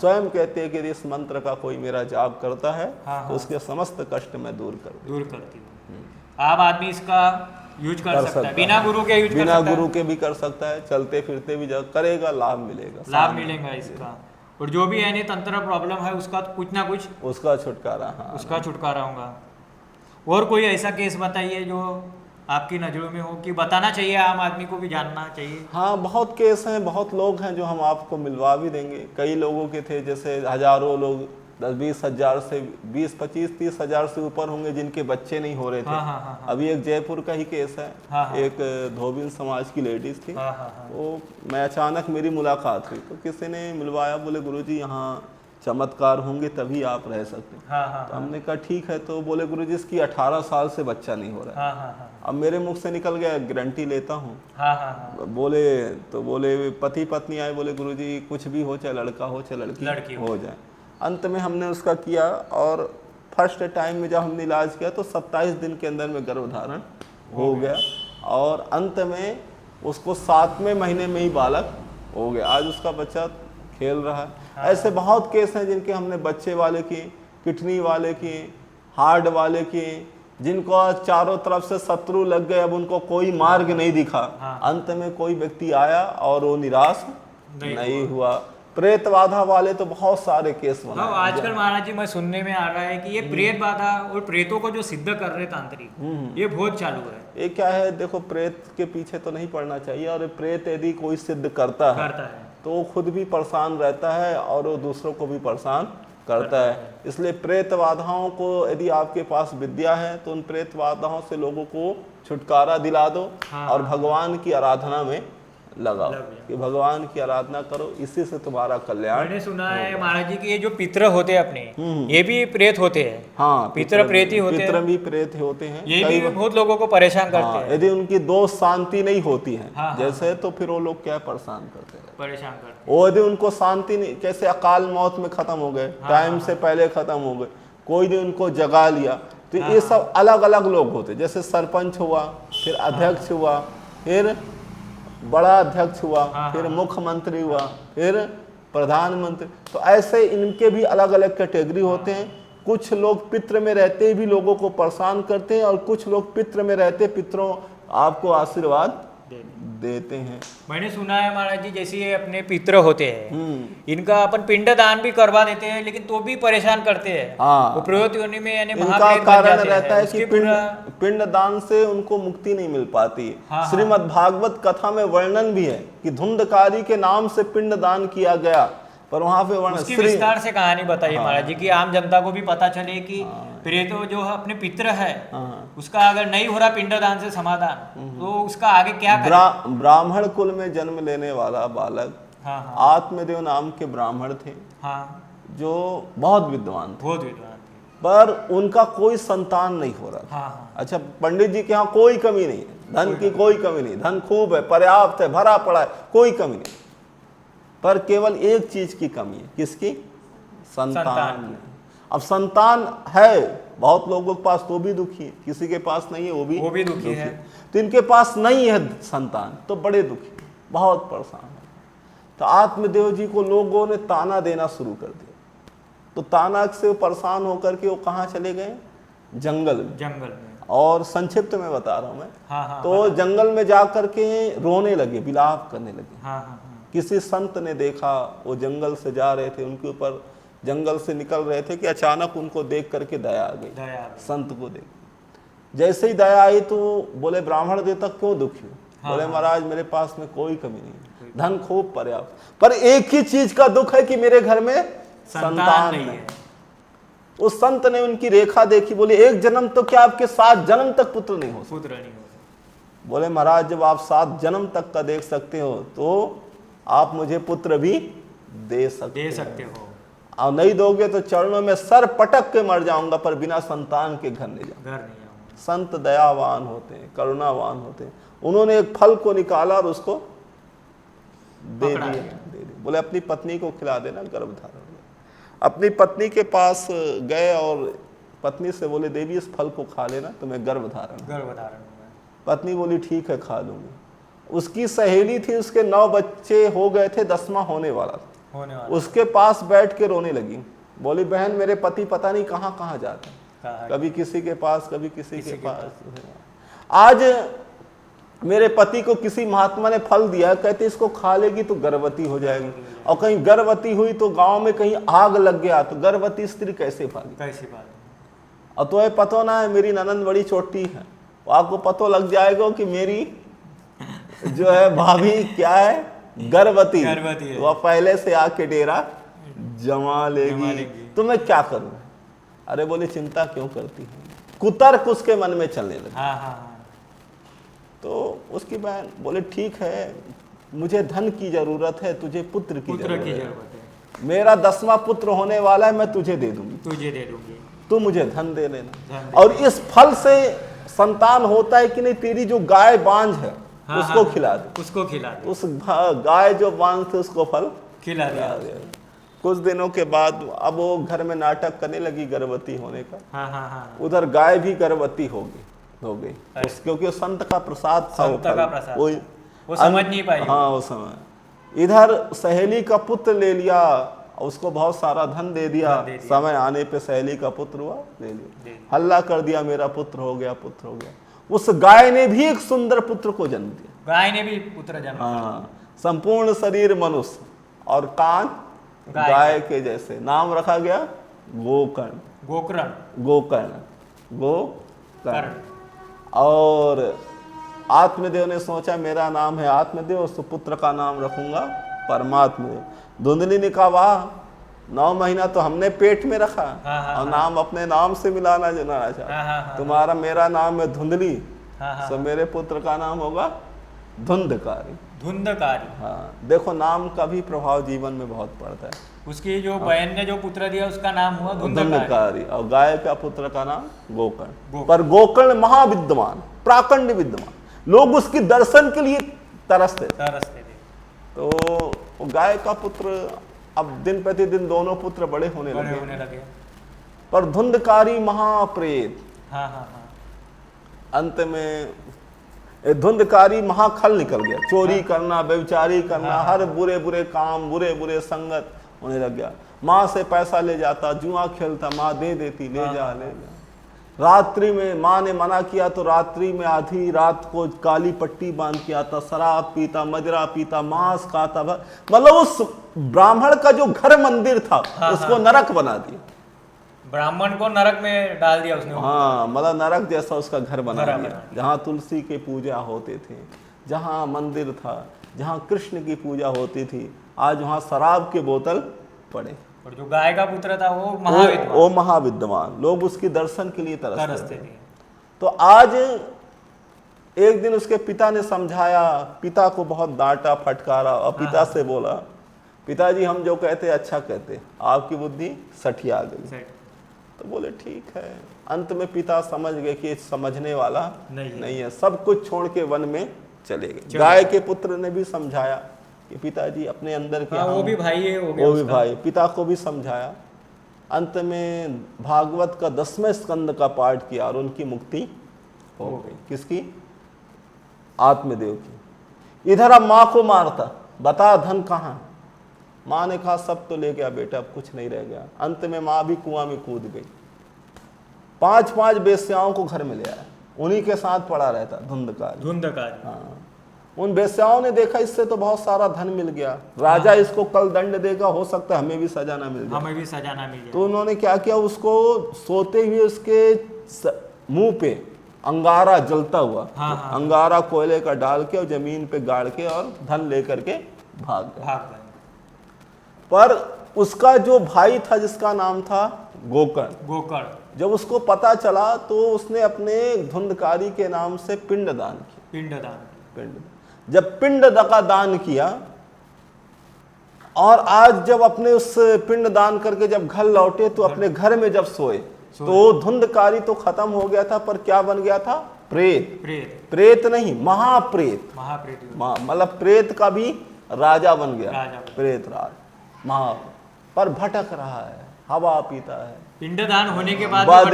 स्वयं कहते हैं कि इस मंत्र का कोई मेरा जाप करता है तो उसके समस्त कष्ट में दूर करती हूँ। आम आदमी इसका यूज कर सकता है, बिना गुरु के यूज बिना गुरु के भी कर सकता है, चलते फिरते भी करेगा, लाभ मिलेगा इसका। और जो भी यानी तंत्र प्रॉब्लम है उसका कुछ ना कुछ उसका छुटकारा, हाँ, उसका छुटकारा होगा। और कोई ऐसा केस बताइए जो आपकी नज़रों में हो कि बताना चाहिए, आम आदमी को भी जानना चाहिए। हाँ, बहुत केस हैं, बहुत लोग हैं जो हम आपको मिलवा भी देंगे। कई लोगों के थे, जैसे हजारों लोग 10-20 हजार से 20-25-30 हजार से ऊपर होंगे जिनके बच्चे नहीं हो रहे थे। अभी एक जयपुर का ही केस है, एक धोबिन समाज की लेडीज थी, वो मैं अचानक मेरी मुलाकात हुई तो किसी ने मिलवाया, बोले गुरुजी यहाँ चमत्कार होंगे तभी आप रह सकते हैं। तो हमने कहा ठीक है। तो बोले गुरुजी इसकी 18 साल से बच्चा नहीं हो रहा है। अब मेरे मुख से निकल गया गारंटी लेता हूँ। बोले पति पत्नी आए, बोले गुरुजी कुछ भी हो, चाहे लड़का हो चाहे लड़की हो जाए। अंत में हमने उसका किया और फर्स्ट टाइम में जब हमने इलाज किया तो 27 दिन के अंदर में गर्भधारण हो गया और अंत में उसको 7वें महीने में ही बालक हो गया। आज उसका बच्चा खेल रहा है। ऐसे बहुत केस हैं जिनके हमने बच्चे वाले की, किडनी वाले की, हार्ट वाले की, जिनको चारों तरफ से शत्रु लग गए, अब उनको कोई मार्ग नहीं दिखा। अंत में कोई व्यक्ति आया और वो निराश नहीं हुआ। प्रेत बाधा वाले तो बहुत सारे केस बने। आजकल महाराज जी मैं सुनने में आ रहा है कि ये प्रेत बाधा और प्रेतों को जो सिद्ध कर रहे तांत्रिक, ये बहुत चालू है। ये क्या है, देखो प्रेत के पीछे तो नहीं पड़ना चाहिए, और प्रेत यदि कोई सिद्ध करता है तो वो खुद भी परेशान रहता है और वो दूसरों को भी परेशान करता है। इसलिए प्रेत बाधाओं को, यदि आपके पास विद्या है तो उन प्रेत बाधाओं से लोगों को छुटकारा दिला दो और भगवान की आराधना में लगाओ कि भगवान की आराधना करो, इसी से तुम्हारा कल्याण। मैंने सुना है महाराज जी कि ये जो पितर होते हैं अपने, ये भी प्रेत होते हैं। हाँ, पितर प्रेत ही होते हैं। पितर भी प्रेत होते हैं। ये भी बहुत लोगों को परेशान करते हैं। यदि उनकी दोष शांति नहीं होती है जैसे, तो फिर वो लोग क्या परेशान करते हैं, परेशान करते हैं। वो यदि उनको शांति नहीं, कैसे अकाल मौत में खत्म हो गए, टाइम से पहले खत्म हो गए, कोई ने उनको जगा लिया, तो ये सब अलग अलग लोग होते। जैसे सरपंच हुआ, फिर अध्यक्ष हुआ, फिर बड़ा अध्यक्ष हुआ, फिर मुख्यमंत्री हुआ, फिर प्रधानमंत्री। तो ऐसे इनके भी अलग अलग कैटेगरी होते हैं। कुछ लोग पितृ में रहते भी लोगों को परेशान करते हैं और कुछ लोग पितृ में रहते पितरों आपको आशीर्वाद देते हैं। मैंने सुना है महाराज जी, जैसे ये अपने पितर होते हैं, इनका अपन पिंड दान भी करवा देते हैं, लेकिन तो भी परेशान करते हैं। वो प्रयोत योनि में यानी इनका कारण रहता है कि पिंड दान से उनको मुक्ति नहीं मिल पाती है। श्रीमद् भागवत कथा में वर्णन भी है कि धुंधकारी के नाम से पिंड दान किया गया, पर वहां पे उसकी विस्तार से कहानी बताइए महाराज जी, कि आम जनता को भी पता चले कि प्रेत जो अपने पितर है उसका अगर नहीं हो रहा पिंडदान से समाधान, तो उसका आगे क्या करें। ब्राह्मण कुल में जन्म लेने वाला बालक आत्मदेव नाम के ब्राह्मण थे, जो बहुत विद्वान थे, पर उनका कोई संतान नहीं हो रहा था। अच्छा, पंडित जी के यहाँ कोई कमी नहीं है, धन की कोई कमी नहीं, धन खूब है, पर्याप्त है, भरा पड़ा है, कोई कमी नहीं, पर केवल एक चीज की कमी है। किसकी? संतान। अब संतान है बहुत लोगों के पास तो भी दुखी है, किसी के पास नहीं है वो भी दुखी है। तो इनके पास नहीं है संतान तो बड़े दुखी, बहुत परेशान है। तो आत्मदेव जी को लोगों ने ताना देना शुरू कर दिया। तो ताना से परेशान होकर के वो कहाँ चले गए? जंगल में। और संक्षिप्त में बता रहा हूं मैं। तो जंगल में जाकर के रोने लगे, विलाप करने लगे। किसी संत ने देखा, वो जंगल से जा रहे थे, उनके ऊपर जंगल से निकल रहे थे कि अचानक उनको देख करके दया आ गई। संत को देख जैसे ही दया आई तो बोले ब्राह्मण देवता क्यों दुखी हो? बोले महाराज मेरे पास में कोई कमी नहीं, धन खूब पर्याप्त, पर एक ही चीज का दुख है कि मेरे घर में संतान नहीं है। उस संत ने उनकी रेखा देखी, बोले एक जन्म तो क्या आपके 7 जन्म तक पुत्र नहीं हो सकते? बोले महाराज जब आप 7 जन्म तक का देख सकते हो तो आप मुझे पुत्र भी दे सकते हो। और नहीं दोगे तो चरणों में सर पटक के मर जाऊंगा, पर बिना संतान के घर नहीं जाऊंगा। संत दयावान होते हैं, करुणावान होते हैं। उन्होंने एक फल को निकाला और उसको दे दिया। बोले अपनी पत्नी को खिला देना, गर्भधारण। अपनी पत्नी के पास गए और पत्नी से बोले देवी इस फल को खा लेना, तुम्हें गर्भधारण। पत्नी बोली ठीक है खा लूंगी। उसकी सहेली थी, उसके 9 बच्चे हो गए थे, 10वां होने वाला था। उसके पास बैठ के रोने लगी। बोली बहन मेरे पति पता नहीं कहाँ कहाँ जाते, कभी किसी के पास कभी किसी के पास। आज मेरे पति को किसी महात्मा ने फल दिया, कहते इसको खा लेगी तो गर्भवती हो जाएगी, और कहीं गर्भवती हुई तो गांव में कहीं आग लग गया तो गर्भवती स्त्री कैसे पाली? और तो पता ना है मेरी ननंद बड़ी छोटी है, आपको पता लग जाएगा कि मेरी जो है भाभी क्या है, गर्भवती है। वह पहले से आके डेरा जमा लेगी तो मैं क्या करूं? अरे बोले चिंता क्यों करती है? कुतर्क उसके मन में चलने लगा। तो उसकी बहन बोले ठीक है, मुझे धन की जरूरत है, तुझे पुत्र की जरूरत है। मेरा 10वां पुत्र होने वाला है, मैं तुझे दे दूंगी, तू मुझे धन दे लेना। और इस फल से संतान होता है कि नहीं, तेरी जो गाय बांझ है उसको खिला दे। उस गाय जो बांझ थे उसको फल खिला दिया। कुछ दिनों के बाद अब वो घर में नाटक करने लगी गर्भवती होने का। उधर गाय भी गर्भवती हो गई क्योंकि संत का प्रसाद था, वो समझ नहीं पाई। हाँ, वो समय इधर सहेली का पुत्र ले लिया, उसको बहुत सारा धन दे दिया। समय आने पे सहेली का पुत्र हुआ, ले लिया, हल्ला कर दिया, मेरा पुत्र हो गया। उस गाय ने भी एक सुंदर पुत्र को जन्म दिया। हाँ, संपूर्ण शरीर मनुष्य और कान गाय के जैसे। नाम रखा गया गोकर्ण। और आत्मदेव ने सोचा मेरा नाम है आत्मदेव, उस पुत्र का नाम रखूंगा परमात्मदेव। धुंधली ने कहा वाह, 9 महीना तो हमने पेट में रखा और नाम अपने नाम से मिलाना चाहा। तुम्हारा मेरा नाम है धुंधली, तो मेरे पुत्र का नाम होगा धुंधकारी। हाँ, देखो नाम का भी प्रभाव जीवन में बहुत पड़ता है। उसकी जो बहन ने जो पुत्र दिया उसका नाम हुआ धुंधकारी, और गाय का पुत्र का नाम गोकर्ण। पर गोकर्ण महाविद्वान, प्राकंड विद्वान, लोग उसकी दर्शन के लिए तरसते थे। तो गाय का पुत्र, अब दिन प्रतिदिन दोनों पुत्र बड़े होने लगे। पर धुंधकारी महाप्रेत, अंत में धुंधकारी महाखल निकल गया। चोरी करना, व्यभिचारी करना, हर बुरे काम, बुरे संगत होने लग गया। माँ से पैसा ले जाता, जुआ खेलता, माँ दे देती, ले जा। रात्रि में माँ ने मना किया तो रात्रि में आधी रात को काली पट्टी बांध के आता, शराब पीता, मदिरा पीता, मांस खाता। मतलब उस ब्राह्मण का जो घर मंदिर था उसको नरक बना दिया। ब्राह्मण को नरक में डाल दिया उसने। हाँ, मतलब नरक जैसा उसका घर बना दिया। जहाँ तुलसी के पूजा होते थे, जहाँ मंदिर था, जहाँ कृष्ण की पूजा होती थी, आज वहाँ शराब के बोतल पड़े। और जो गाय का पुत्र था वो महाविद्वान, लोग उसकी दर्शन के लिए तरसते थे। तो आज एक दिन उसके पिता ने समझाया, पिता को बहुत डांटा फटकारा और पिता से बोला, पिताजी हम जो कहते अच्छा कहते, आपकी बुद्धि सठिया गई। तो बोले ठीक है। अंत में पिता समझ गए कि समझने वाला नहीं है, सब कुछ छोड़ के वन में चले गए। गाय के पुत्र ने भी समझाया कि पिताजी अपने अंदर के, वो भी भाई है, वो भी भाई, पिता को भी समझाया। अंत में भागवत का 10वें स्कंद का पाठ किया और उनकी मुक्ति हो गई। किसकी? आत्मदेव की। इधर अब माँ को मारता, बता धन कहाँ? माँ ने कहा सब तो ले गया बेटा, अब कुछ नहीं रह गया। अंत में माँ भी कुआं में कूद गई। 5 वेश्याओं को घर में ले आया, उन्हीं के साथ पड़ा रहता धुंधकारी। हाँ, उन वेश्याओं ने देखा इससे तो बहुत सारा धन मिल गया, राजा इसको कल दंड देगा, हो सकता है हमें भी सजा ना मिल जाए। तो उन्होंने क्या किया, उसको सोते हुए उसके मुंह पे अंगारा जलता हुआ, अंगारा कोयले का डाल के और जमीन पे गाड़ के और धन लेकर के भाग गए। पर उसका जो भाई था जिसका नाम था गोकर्ण, जब उसको पता चला तो उसने अपने धुंधकारी के नाम से पिंडदान किया। जब पिंड का दान किया और आज जब अपने उस पिंड दान करके जब घर लौटे तो अपने घर में जब सोए तो धुंधकारी तो खत्म हो गया था, पर क्या बन गया था? प्रेत नहीं, महाप्रेत। मतलब प्रेत का भी राजा बन गया, प्रेत राज महा। पर भटक रहा है, हवा पीता है, पिंडदान होने के बाद भटक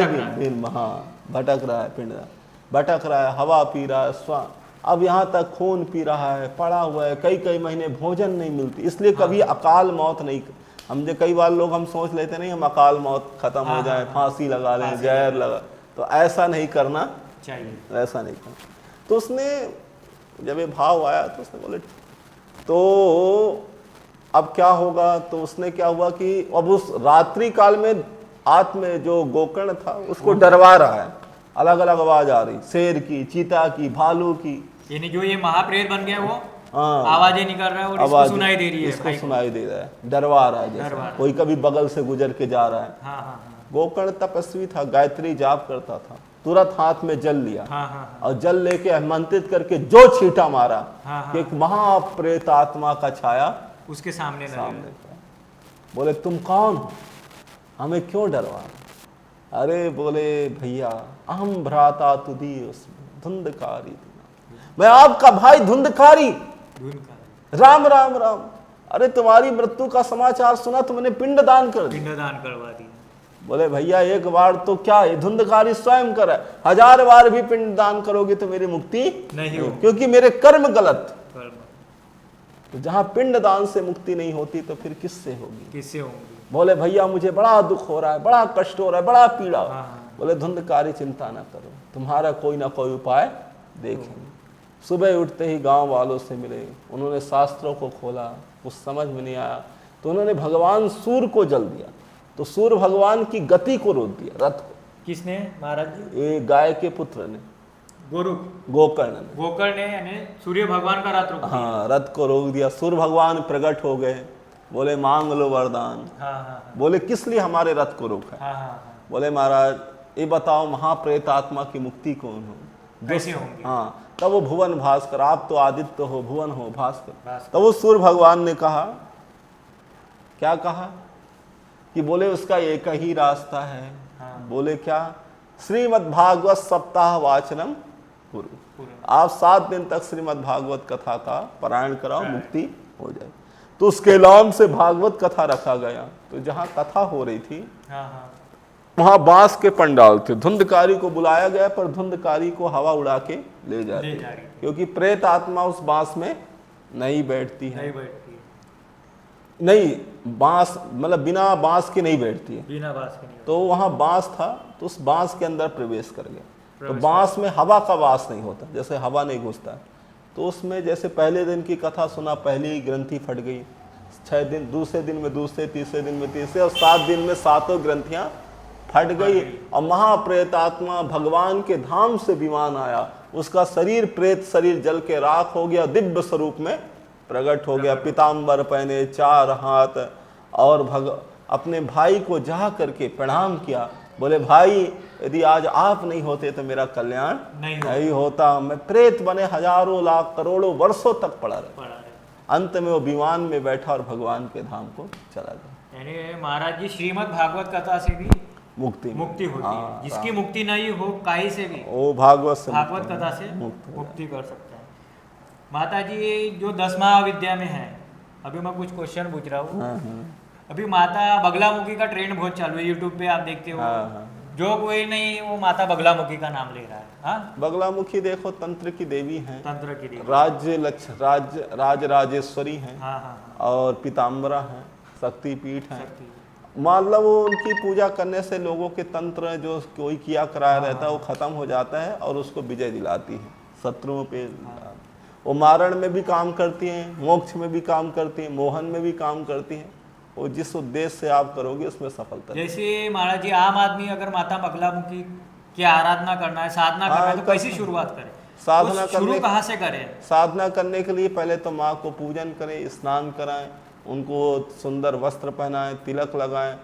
रहा है, पिंडदान भटक रहा है, हवा पी रहा है, अब यहाँ तक खून पी रहा है, पड़ा हुआ है, कई महीने भोजन नहीं मिलती। इसलिए कभी अकाल मौत नहीं, कई बार लोग हम सोच लेते नहीं हम अकाल मौत खत्म हो जाए, फांसी लगा लें, जहर लगा, तो ऐसा नहीं करना चाहिए, ऐसा नहीं करना। तो उसने जब ये भाव आया तो उसने बोले तो अब क्या होगा? तो उसने क्या हुआ कि अब उस रात्रि काल में आत्म जो गोकर्ण था उसको डरवा रहा है, अलग अलग आवाज आ रही, शेर की, चीता की, भालू की। यानी जो ये महाप्रेत बन गया आवाजें निकल रहा है और इसको सुनाई दे रही है, इसको सुनाई दे रहा है, डरवा रहा है, जैसे कोई कभी बगल से गुजर के जा रहा है। गोकर्ण तपस्वी था, गायत्री जाप करता था, तुरंत हाथ में जल लिया और जल लेके आमंत्रित करके जो छींटा मारा कि एक महाप्रेत आत्मा का छाया उसके सामने बोले तुम कौन हो, हमें क्यों डरवा? अरे बोले भैया अहम भ्राता तुदी धुंधकारी, मैं आपका भाई धुंधकारी, राम राम राम। अरे तुम्हारी मृत्यु का समाचार सुना तो मैंने पिंडदान कर दिया, पिंडदान करवा दिया। बोले भैया एक बार तो क्या, ये धुंधकारी स्वयं करे, 1000 बार भी पिंडदान करोगे तो मेरी मुक्ति नहीं हो, क्योंकि मेरे कर्म गलत। तो जहां पिंडदान से मुक्ति नहीं होती तो फिर किससे होगी? किससे होगी? बोले भैया मुझे बड़ा दुख हो रहा है, बड़ा कष्ट हो रहा है, बड़ा पीड़ा। बोले धुंधकारी चिंता ना करो, तुम्हारा कोई ना कोई उपाय देखेंगे। सुबह उठते ही गांव वालों से मिले, उन्होंने शास्त्रों को खोला, कुछ समझ में नहीं आया तो उन्होंने भगवान सूर्य को जल दिया, तो सूर्य भगवान की गति को रोक दिया, रथ को। किसने महाराज जी? ये गाय के पुत्र ने, गोकर्ण ने यानी सूर्य भगवान का रथ रोक दिया। हाँ, रथ को रोक दिया। सूर्य भगवान प्रकट हो गए, बोले मांग लो वरदान। बोले किस लिए हमारे रथ को रोका? बोले महाराज ये बताओ महाप्रेत आत्मा की मुक्ति कौन हो, कैसे होंगी? हाँ, तब वो भुवन भास्कर, आप तो आदित्य हो, भुवन हो भास्कर। तब वो सूर्य भगवान ने कहा, क्या कहा कि बोले उसका एक ही रास्ता है। बोले क्या? श्रीमद् भागवत सप्ताह वाचनम कुरु, आप 7 दिन तक श्रीमद् भागवत कथा का पारायण कराओ, मुक्ति हो जाए। तो उसके नाम से भागवत कथा रखा गया। तो जहाँ कथा हो रही थी वहां बांस के पंडाल थे, धुंधकारी को बुलाया गया, पर धुंधकारी को हवा उड़ा के ले जा रही, क्योंकि प्रेत आत्मा उस बांस में नहीं बैठती है, नहीं बांस मतलब बिना बांस के नहीं बैठती है, बिना बांस के नहीं। तो वहां बांस था तो उस बांस के अंदर प्रवेश कर गया। तो बांस में हवा का वास नहीं होता, जैसे हवा नहीं घुसता, तो उसमें जैसे पहले दिन की कथा सुना, पहली ग्रंथि फट गई, 6 दिन, दूसरे दिन में दूसरे, तीसरे दिन में तीसरे, और 7 दिन में 7 ग्रंथियां फट गई। और महाप्रेत आत्मा भगवान के धाम से विमान आया, उसका शरीर प्रेत शरीर जल के राख हो गया, दिव्य स्वरूप में प्रकट हो गया, पीताम्बर पहने, 4 हाथ, और अपने भाई को जा करके प्रणाम किया। बोले भाई यदि आज आप नहीं होते तो मेरा कल्याण नहीं होता, मैं प्रेत बने हजारों लाख करोड़ों वर्षों तक पड़ा रहे। अंत में वो विमान में बैठा और भगवान के धाम को चला गया। यानी महाराज जी श्रीमद् भागवत कथा से भी मुक्ति होती है, जिसकी मुक्ति नहीं हो काई से भी वो भागवत कथा से मुक्ति कर सकता है। माता जी जो 10 महाविद्या में है, अभी मैं कुछ क्वेश्चन पूछ रहा हूँ। अभी माता बगलामुखी का ट्रेंड बहुत चालू है, यूट्यूब पे आप देखते हो। जो कोई नहीं वो माता बगलामुखी का नाम ले रहा है। बगलामुखी देखो तंत्र की देवी है, तंत्र की देवी, राज राजेश्वरी है, और पीताम्बरा है, शक्ति पीठ है। मतलब वो उनकी पूजा करने से लोगों के तंत्र जो कोई किया कराया रहता है वो खत्म हो जाता है और उसको विजय दिलाती है शत्रुओं पे। वो मारण में भी काम करती हैं, मोक्ष में भी काम करती हैं, मोहन में भी काम करती हैं। वो जिस उद्देश्य से आप करोगे उसमें सफलता। जैसे महाराज जी आम आदमी अगर माता बगलामुखी की आराधना करना है, साधना करना है, तो कैसे शुरुआत करें? साधना शुरू कहाँ से करें? साधना करने के लिए पहले तो माँ को पूजन करें, स्नान कराएं, उनको सुंदर वस्त्र पहनाएं, तिलक लगाएं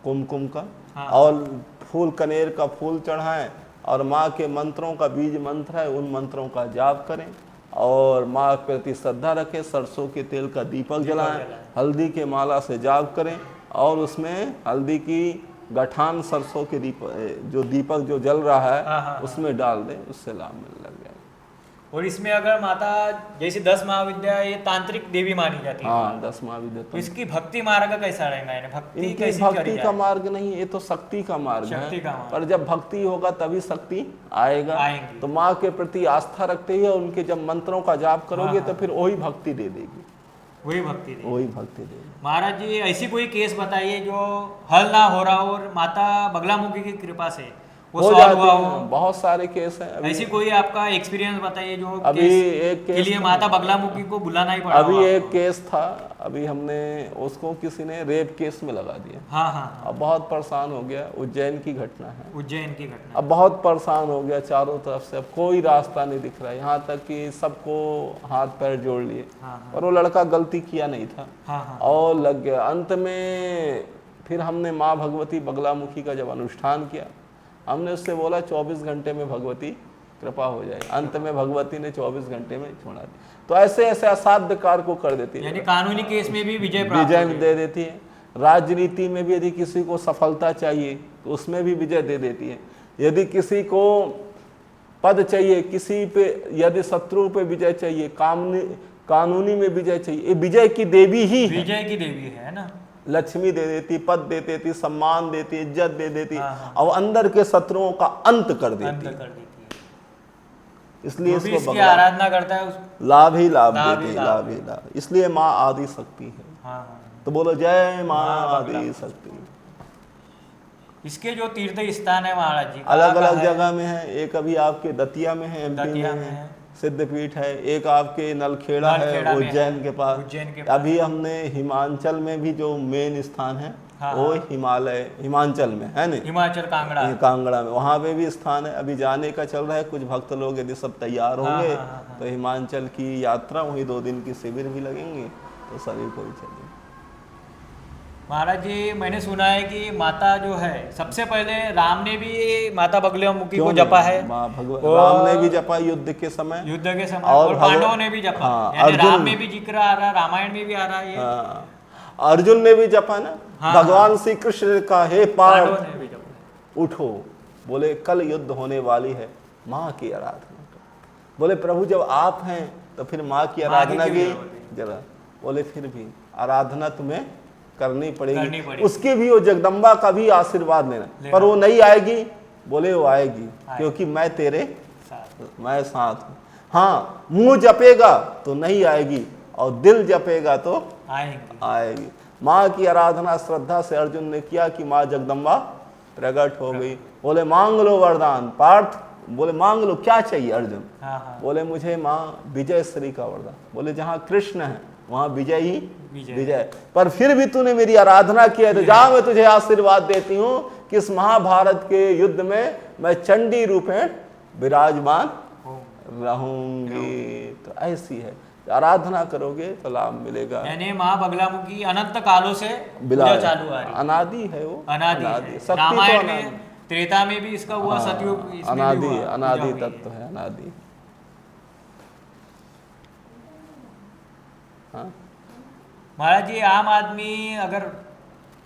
कुमकुम का, और फूल कनेर का फूल चढ़ाएं, और माँ के मंत्रों का बीज मंत्र है उन मंत्रों का जाप करें, और माँ के प्रति श्रद्धा रखें, सरसों के तेल का दीपक जलाएं, हल्दी के माला से जाप करें, और उसमें हल्दी की गठान सरसों के दीपक जो जल रहा है उसमें डाल दें, उससे लाभ मिलने लग जाए। और इसमें अगर माता जैसे 10 महाविद्या ये तांत्रिक देवी मानी जाती है। हाँ, 10 महाविद्या। तो इसकी भक्ति मार्ग कैसा रहेगा? यानी भक्ति कैसी भक्ति का मार्ग नहीं, ये तो शक्ति का मार्ग है। पर जब भक्ति होगा तभी शक्ति आएगा। तो माँ के प्रति आस्था रखते ही उनके जब मंत्रों का जाप करोगे तो फिर वही भक्ति दे देगी, वही भक्ति देगी। महाराज जी ऐसी कोई केस बताइए जो हल ना हो रहा और माता बगलामुखी की कृपा से वो सॉल्व हुआ हो। बहुत सारे केस हैं। ऐसी कोई आपका एक्सपीरियंस बताइए जो अभी एक केस के लिए माता बगलामुखी को बुलाना ही पड़ा। अभी एक केस था, अभी हमने उसको किसी ने रेप केस में लगा दिया। हाँ हाँ। अब बहुत परेशान हो गया, उज्जैन की घटना है। उज्जैन की घटना। अब बहुत परेशान हो गया चारों तरफ से, अब कोई रास्ता नहीं दिख रहा है, यहाँ तक कि सबको हाथ पैर जोड़ लिए। और वो लड़का गलती किया नहीं था। और लग गया। अंत में फिर हमने माँ भगवती बगलामुखी का जब अनुष्ठान किया, हमने उससे बोला 24 घंटे में भगवती कृपा हो जाए। अंत में भगवती ने 24 घंटे में छोड़ा दी। तो ऐसे ऐसे असाध्य कार्य को कर देती है। यानी कानूनी केस में भी विजय दे देती है। राजनीति में भी यदि किसी को सफलता चाहिए तो उसमें भी विजय दे देती है। यदि किसी को पद चाहिए, किसी पे यदि शत्रु पे विजय चाहिए, कानूनी में विजय चाहिए, ये विजय की देवी ही है। विजय की देवी है ना। लक्ष्मी दे देती, पद दे देती, सम्मान देती, इज्जत दे देती, और अंदर के शत्रुओं का अंत कर देती है। इसलिए इसको आराधना करता है, लाभ ही लाभ देती है, लाभ ही लाभ। इसलिए माँ आदि शक्ति है। तो बोलो जय माँ आदि शक्ति। इसके जो तीर्थ स्थान है महाराज जी अलग अलग जगह में है। एक अभी आपके दतिया में है, एमपी में है, सिद्धपीठ है। एक आपके नलखेड़ा है, उज्जैन के पास। अभी हमने हिमाचल में भी जो मेन स्थान है वो हिमाचल में है नहीं, हिमाचल कांगड़ा में, वहाँ पे भी स्थान है। अभी जाने का चल रहा है। कुछ भक्त लोग यदि सब तैयार होंगे तो हिमाचल की यात्रा, वहीं 2 दिन की शिविर भी लगेंगे, तो सभी को भी चलेंगे। महाराज जी मैंने सुना है कि माता जो है सबसे पहले राम ने भी माता बगलामुखी को जपा है। राम ने भी जपा युद्ध के समय, और पांडवों ने भी जपा। यानी राम में भी जिक्र आ रहा, रामायण में भी आ रहा है। अर्जुन ने भी जपा ना। भगवान श्री कृष्ण ने कहा, हे पार्थ उठो, बोले कल युद्ध होने वाली है, माँ की आराधना करो। बोले प्रभु जब आप हैं तो फिर माँ की आराधना भी जरा। बोले फिर भी आराधना तुम्हें करनी पड़ेगी। उसके भी वो जगदम्बा का भी आशीर्वाद लेना। पर वो नहीं आएगी, बोले वो आएगी, क्योंकि मैं तेरे मैं साथ हूँ। हाँ, मुंह जपेगा तो नहीं आएगी, और दिल जपेगा तो आएगी। माँ की आराधना श्रद्धा से अर्जुन ने किया कि माँ जगदम्बा प्रकट हो गई। बोले मांग लो वरदान। पार्थ बोले मांग लो, क्या चाहिए अर्जुन? बोले मुझे माँ विजय श्री का वरदान। बोले जहाँ कृष्ण है वहाँ विजय ही विजय। पर फिर भी तूने मेरी आराधना किया, तो जा मैं तुझे आशीर्वाद देती हूँ कि इस महाभारत के युद्ध में मैं चंडी रूप में विराजमान रहूंगी। तो ऐसी है, आराधना करोगे तो लाभ मिलेगा। यानी माँ बगलामुखी अनंत कालों से पूजा चालू आ रही, अनादि है वो, अनादि। रामायण में, त्रेता में भी इसका हुआ, सतयुग अनादि तत्व है, अनादि। महाराज जी आम आदमी, अगर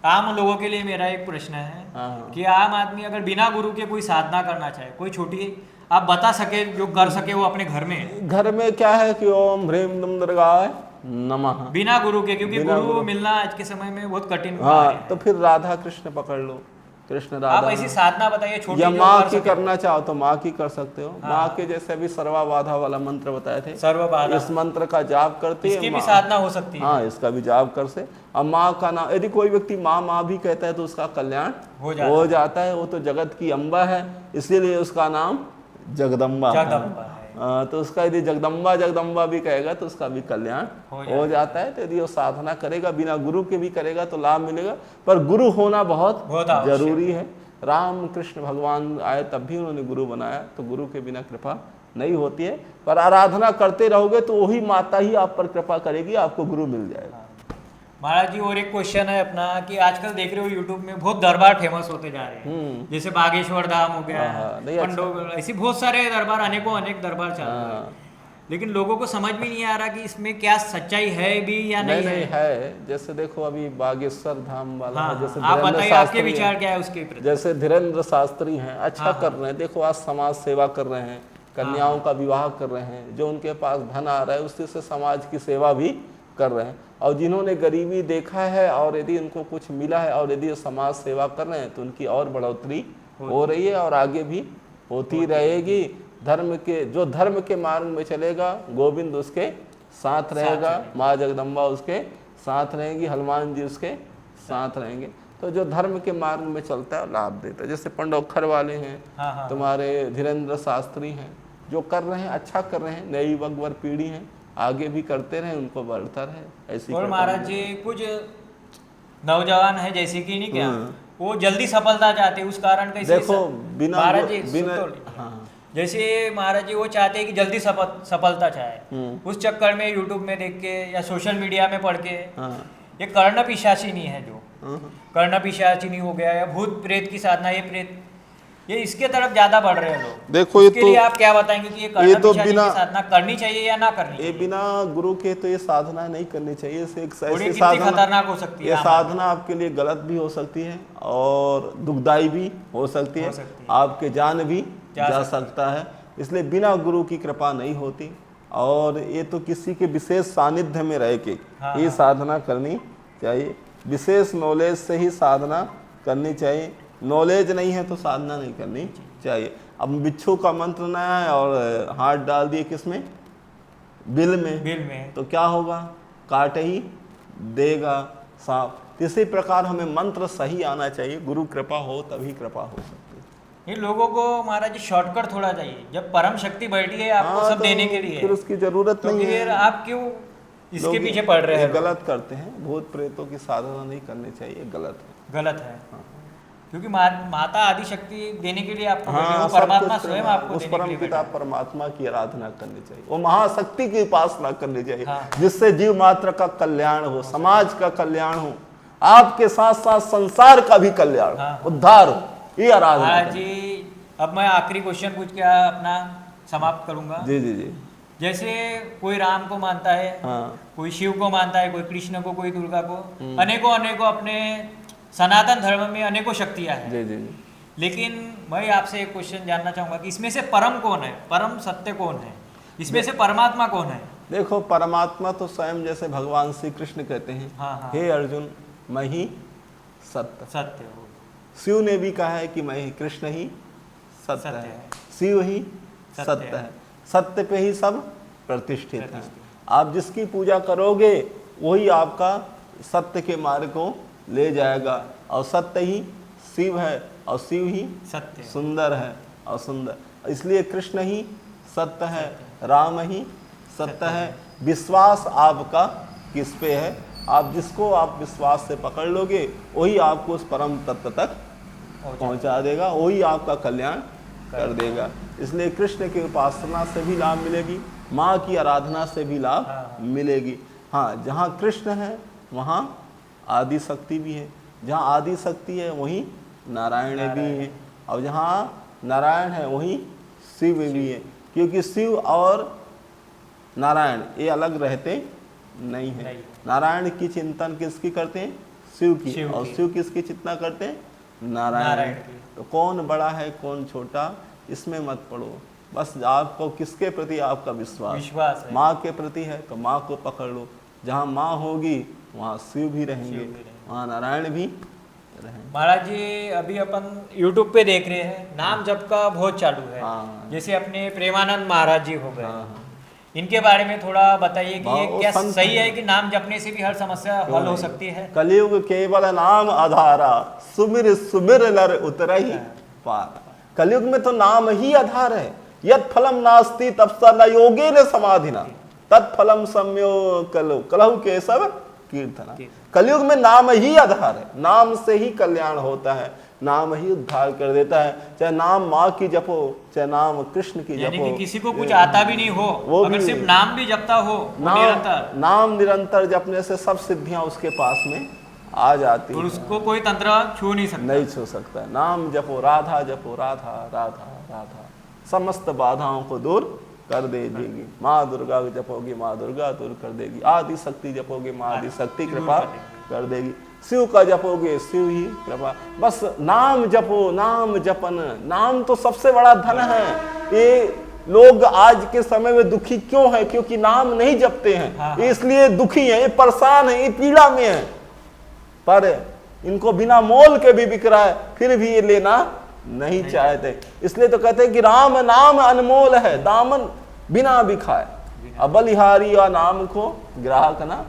आम लोगों के लिए मेरा एक प्रश्न है कि आम आदमी अगर बिना गुरु के कोई साधना करना चाहे, कोई छोटी आप बता सके जो कर सके वो अपने घर में क्या है कि ओम ह्रीम नम दुर्गाय नमः, बिना गुरु के, क्योंकि गुरु मिलना आज के समय में बहुत कठिन। तो फिर राधा कृष्ण पकड़ लो, कृष्ण राधा। आप ऐसी साधना बताइए छोटी, या माँ की करना चाहो तो माँ की कर सकते हो। माँ के जैसे अभी सर्वबाधा वाला मंत्र बताए थे, सर्वबाधा, इस मंत्र का जाप करते हैं, इसकी भी साधना हो सकती है। हाँ, इसका भी जाप कर से। अब माँ का नाम यदि कोई व्यक्ति माँ माँ भी कहता है तो उसका कल्याण हो जाता है। वो तो जगत की अम्बा है, इसीलिए उसका नाम जगदम्बा है। तो उसका यदि जगदम्बा जगदम्बा भी कहेगा तो उसका भी कल्याण हो जाता है। तो यदि वो साधना करेगा, बिना गुरु के भी करेगा तो लाभ मिलेगा। पर गुरु होना बहुत जरूरी है। राम कृष्ण भगवान आए तब भी उन्होंने गुरु बनाया, तो गुरु के बिना कृपा नहीं होती है। पर आराधना करते रहोगे तो वही माता ही आप पर कृपा करेगी, आपको गुरु मिल जाएगा। महाराज जी और एक क्वेश्चन है अपना कि आजकल देख रहे हो यूट्यूब में बहुत दरबार फेमस होते जा रहे हैं, जैसे बागेश्वर धाम हो गया, पंडोगढ़, ऐसी बहुत सारे दरबार, अनेक दरबार चल रहे हैं। लेकिन लोगों को समझ भी नहीं आ रहा कि इसमें क्या सच्चाई है भी या नहीं है। जैसे देखो अभी बागेश्वर धाम वाला, जैसे आप बताइए आपके विचार क्या है उसके प्रति। जैसे धीरेन्द्र शास्त्री हैं, अच्छा कर रहे हैं। देखो आज समाज सेवा कर रहे हैं, कन्याओं का विवाह कर रहे हैं, जो उनके पास धन आ रहा है उससे समाज की सेवा भी कर रहे हैं। और जिन्होंने गरीबी देखा है और यदि उनको कुछ मिला है और यदि समाज सेवा कर रहे हैं तो उनकी और बढ़ोतरी हो रही है और आगे भी होती रहेगी। धर्म के मार्ग में चलेगा, गोविंद उसके साथ रहेगा, माँ जगदम्बा उसके साथ रहेंगी, हनुमान जी उसके साथ रहेंगे। तो जो धर्म के मार्ग में चलता है लाभ देता है। जैसे पंडोखर वाले हैं, तुम्हारे धीरेन्द्र शास्त्री हैं, जो कर रहे हैं अच्छा कर रहे हैं, नई युवक पीढ़ी है, आगे भी करते रहे, उनको बढ़ता रहे ऐसी। और महाराज जी कुछ नौजवान है जैसे कि नहीं क्या वो जल्दी सफलता चाहते, उस कारण कैसे देखो महाराज जी जैसे महाराज जी वो चाहते हैं कि जल्दी सफलता चाहे, उस चक्कर में यूट्यूब में देख के या सोशल मीडिया में पढ़ के ये कर्ण पिशाचिनी है, जो कर्ण पिशाचिनी हो गया या भूत प्रेत की साधना, ये प्रेत ये इसके तरफ ज्यादा बढ़ रहे हैं लोग। देखो ये तो, लिए आप क्या बताएंगे कि ये कर्ण पिशाचिनी की साधना करनी चाहिए या ना करनी चाहिए? बिना गुरु के तो ये साधना नहीं करनी चाहिए। ऐसी साधना खतरनाक हो सकती है, ये साधना आपके लिए गलत भी हो सकती है और दुखदाई भी हो सकती है, आपके जान भी जा सकता है। इसलिए बिना गुरु की कृपा नहीं होती, और ये तो किसी के विशेष सानिध्य में रह के ये साधना करनी चाहिए। विशेष नॉलेज से ही साधना करनी चाहिए, नॉलेज नहीं है तो साधना नहीं करनी चाहिए। अब बिच्छू का मंत्र नया है और हाथ डाल दिए किसमें, बिल में, तो क्या होगा, काट ही देगा सांप। इसी प्रकार हमें मंत्र सही आना चाहिए, गुरु कृपा हो तभी कृपा हो सकती है। ये लोगों को महाराज जी शॉर्टकट थोड़ा चाहिए, जब परम शक्ति बैठी है आपको सब देने के लिए, फिर उसकी जरूरत नहीं है। आप क्यों इसके पीछे पड़ रहे हैं? गलत करते हैं, भूत प्रेतों की साधना नहीं करनी चाहिए, गलत है। क्योंकि माता आदि शक्ति देने के लिए आपको वो परमात्मा स्वयं आपको उस परम पिता परमात्मा की आराधना करनी चाहिए, वो महाशक्ति की उपासना करनी चाहिए, जिससे जीव मात्र का कल्याण हो, समाज का कल्याण हो, आपके साथ साथ संसार का भी कल्याण, उद्धार हो, ये आराधना जी। अब मैं आखिरी क्वेश्चन पूछ के अपना समाप्त करूंगा। जी। जैसे कोई राम को मानता है, कोई शिव को मानता है, कोई कृष्ण को, कोई दुर्गा को, अनेकों अपने सनातन धर्म में अनेकों शक्तियां हैं। जी। लेकिन मैं आपसे एक क्वेश्चन जानना चाहूंगा कि इसमें से परम कौन है, परम सत्य कौन है, इसमें से परमात्मा कौन है? देखो परमात्मा तो स्वयं जैसे भगवान श्री कृष्ण कहते हैं, हे अर्जुन मैं ही सत्य हूँ। शिव ने भी कहा है कि मैं ही, कृष्ण ही सत्य है, शिव ही सत्य है, सत्य पे ही सब प्रतिष्ठित है। आप जिसकी पूजा करोगे वही आपका सत्य के मार्ग को ले जाएगा, और सत्य ही शिव है और शिव ही सत्य सुंदर है और सुंदर, इसलिए कृष्ण ही सत्य है, राम ही सत्य है। विश्वास आपका किस पे है, आप जिसको आप विश्वास से पकड़ लोगे वही आपको उस परम तत्व तक पहुंचा देगा, वही आपका कल्याण कर देगा। इसलिए कृष्ण की उपासना से भी लाभ मिलेगी, माँ की आराधना से भी लाभ मिलेगी। हाँ, जहाँ कृष्ण है वहाँ आदि शक्ति भी है, जहाँ आदि शक्ति है वहीं नारायण भी है, और जहाँ नारायण है वहीं शिव भी है, क्योंकि शिव और नारायण ये अलग रहते नहीं है। नारायण की चिंतन किसकी करते हैं, शिव की, और शिव किसकी चिंतना करते हैं, नारायण। तो कौन बड़ा है कौन छोटा इसमें मत पड़ो, बस आपको किसके प्रति आपका विश्वास है। माँ के प्रति है तो माँ को पकड़ लो, जहाँ माँ होगी वहाँ शिव भी रहेंगे, वहाँ नारायण भी रहेंगे। महाराज जी अभी अपन YouTube पे देख रहे हैं, नाम जप का बहुत चालू है। जैसे अपने प्रेमानंद महाराज जी हो गए, इनके बारे में थोड़ा बताइए कि ये क्या सही है कि नाम जपने से भी हर समस्या हल हो सकती है? कलयुग केवल नाम आधारा, सुमिर सुमिर नर उतरहि पार। कलयुग में तो नाम ही आधार है। यत् फलम नास्ति तपसा न योगेन समाधिना तत्फलम सम्यो कलहु केशव कीर्तना। कलयुग में नाम ही आधार है, नाम से ही कल्याण होता है, नाम ही उद्धार कर देता है। चाहे नाम माँ की जपो, चाहे नाम कृष्ण की जपो, कि किसी को कुछ आता भी नहीं हो, वो अगर सिर्फ नाम भी जपता हो, नाम निरंतर जपने से सब सिद्धियां उसके पास में आ जाती और उसको कोई तंत्र छू नहीं सकता। नाम जपो, राधा जपो, राधा राधा राधा, समस्त बाधाओं को दूर कर देगी। माँ दुर्गा जपोगी, माँ दुर्गा दूर कर देगी। आदि शक्ति जपोगे, माँ आदि शक्ति कृपा कर देगी। शिव का जपोगे, शिव ही कृपा। बस नाम जपो, नाम जपन, नाम तो सबसे बड़ा धन है। ये लोग आज के समय में दुखी क्यों है? क्योंकि नाम नहीं जपते हैं, इसलिए दुखी है, ये परेशान है, ये पीड़ा में है। पर इनको बिना मोल के भी बिक रहा है, फिर भी ये लेना नहीं चाहते। इसलिए तो कहते हैं कि राम नाम अनमोल है, दामन बिना बिखाए, बलिहारी या नाम को ग्राहक ना।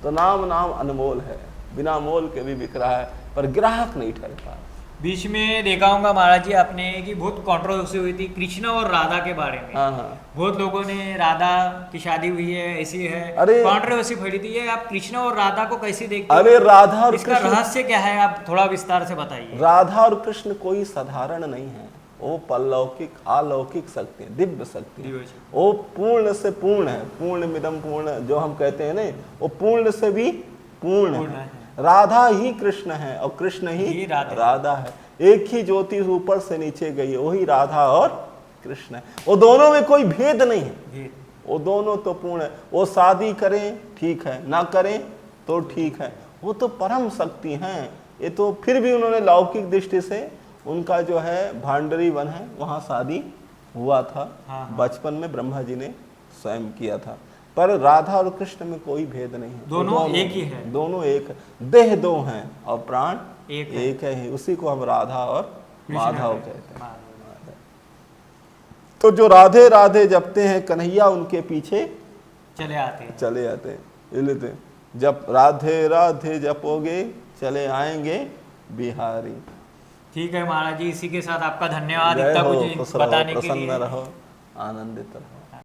तो नाम अनमोल है, बिना मोल के भी बिक रहा है, पर ग्राहक नहीं ठहर पा रहा। बीच में देखा होगा महाराज जी आपने कि बहुत कंट्रोवर्सी हुई थी कृष्ण और राधा के बारे में। हाँ हाँ, बहुत लोगों ने राधा की शादी हुई है ऐसी है, अरे कंट्रोवर्सी फैली थी। ये आप कृष्ण और राधा को कैसे देखते हो? अरे राधा और इसका कृष्ण, रहस्य क्या है, आप थोड़ा विस्तार से बताइए। राधा और कृष्ण कोई साधारण नहीं है, वो परलौकिक अलौकिक शक्ति है, दिव्य शक्ति है। वो पूर्ण से पूर्ण है, पूर्ण मिदम पूर्ण जो हम कहते हैं ना, वो पूर्ण से भी पूर्ण है। राधा ही कृष्ण है और कृष्ण ही राधा है। एक ही ज्योति ऊपर से नीचे गई है, वही राधा और कृष्ण है। वो दोनों में कोई भेद नहीं है, वो दोनों तो पूर्ण है। वो शादी करें ठीक है, ना करें तो ठीक है, वो तो परम शक्ति हैं। ये तो फिर भी उन्होंने लौकिक दृष्टि से उनका जो है भांडरी वन है वहाँ शादी हुआ था। बचपन में ब्रह्मा जी ने स्वयं किया था। पर राधा और कृष्ण में कोई भेद नहीं है, दोनों एक ही है, दोनों एक है। देह दो हैं और प्राण एक है, उसी को हम राधा और माधव कहते हैं। तो जो राधे राधे जपते हैं कन्हैया उनके पीछे चले आते हैं। ये लेते हैं, जब राधे राधे जपोगे चले आएंगे बिहारी। ठीक है महाराज जी, इसी के साथ आपका धन्यवाद इतना कुछ बताने के लिए। प्रसन्न रहो, आनंदित रहो।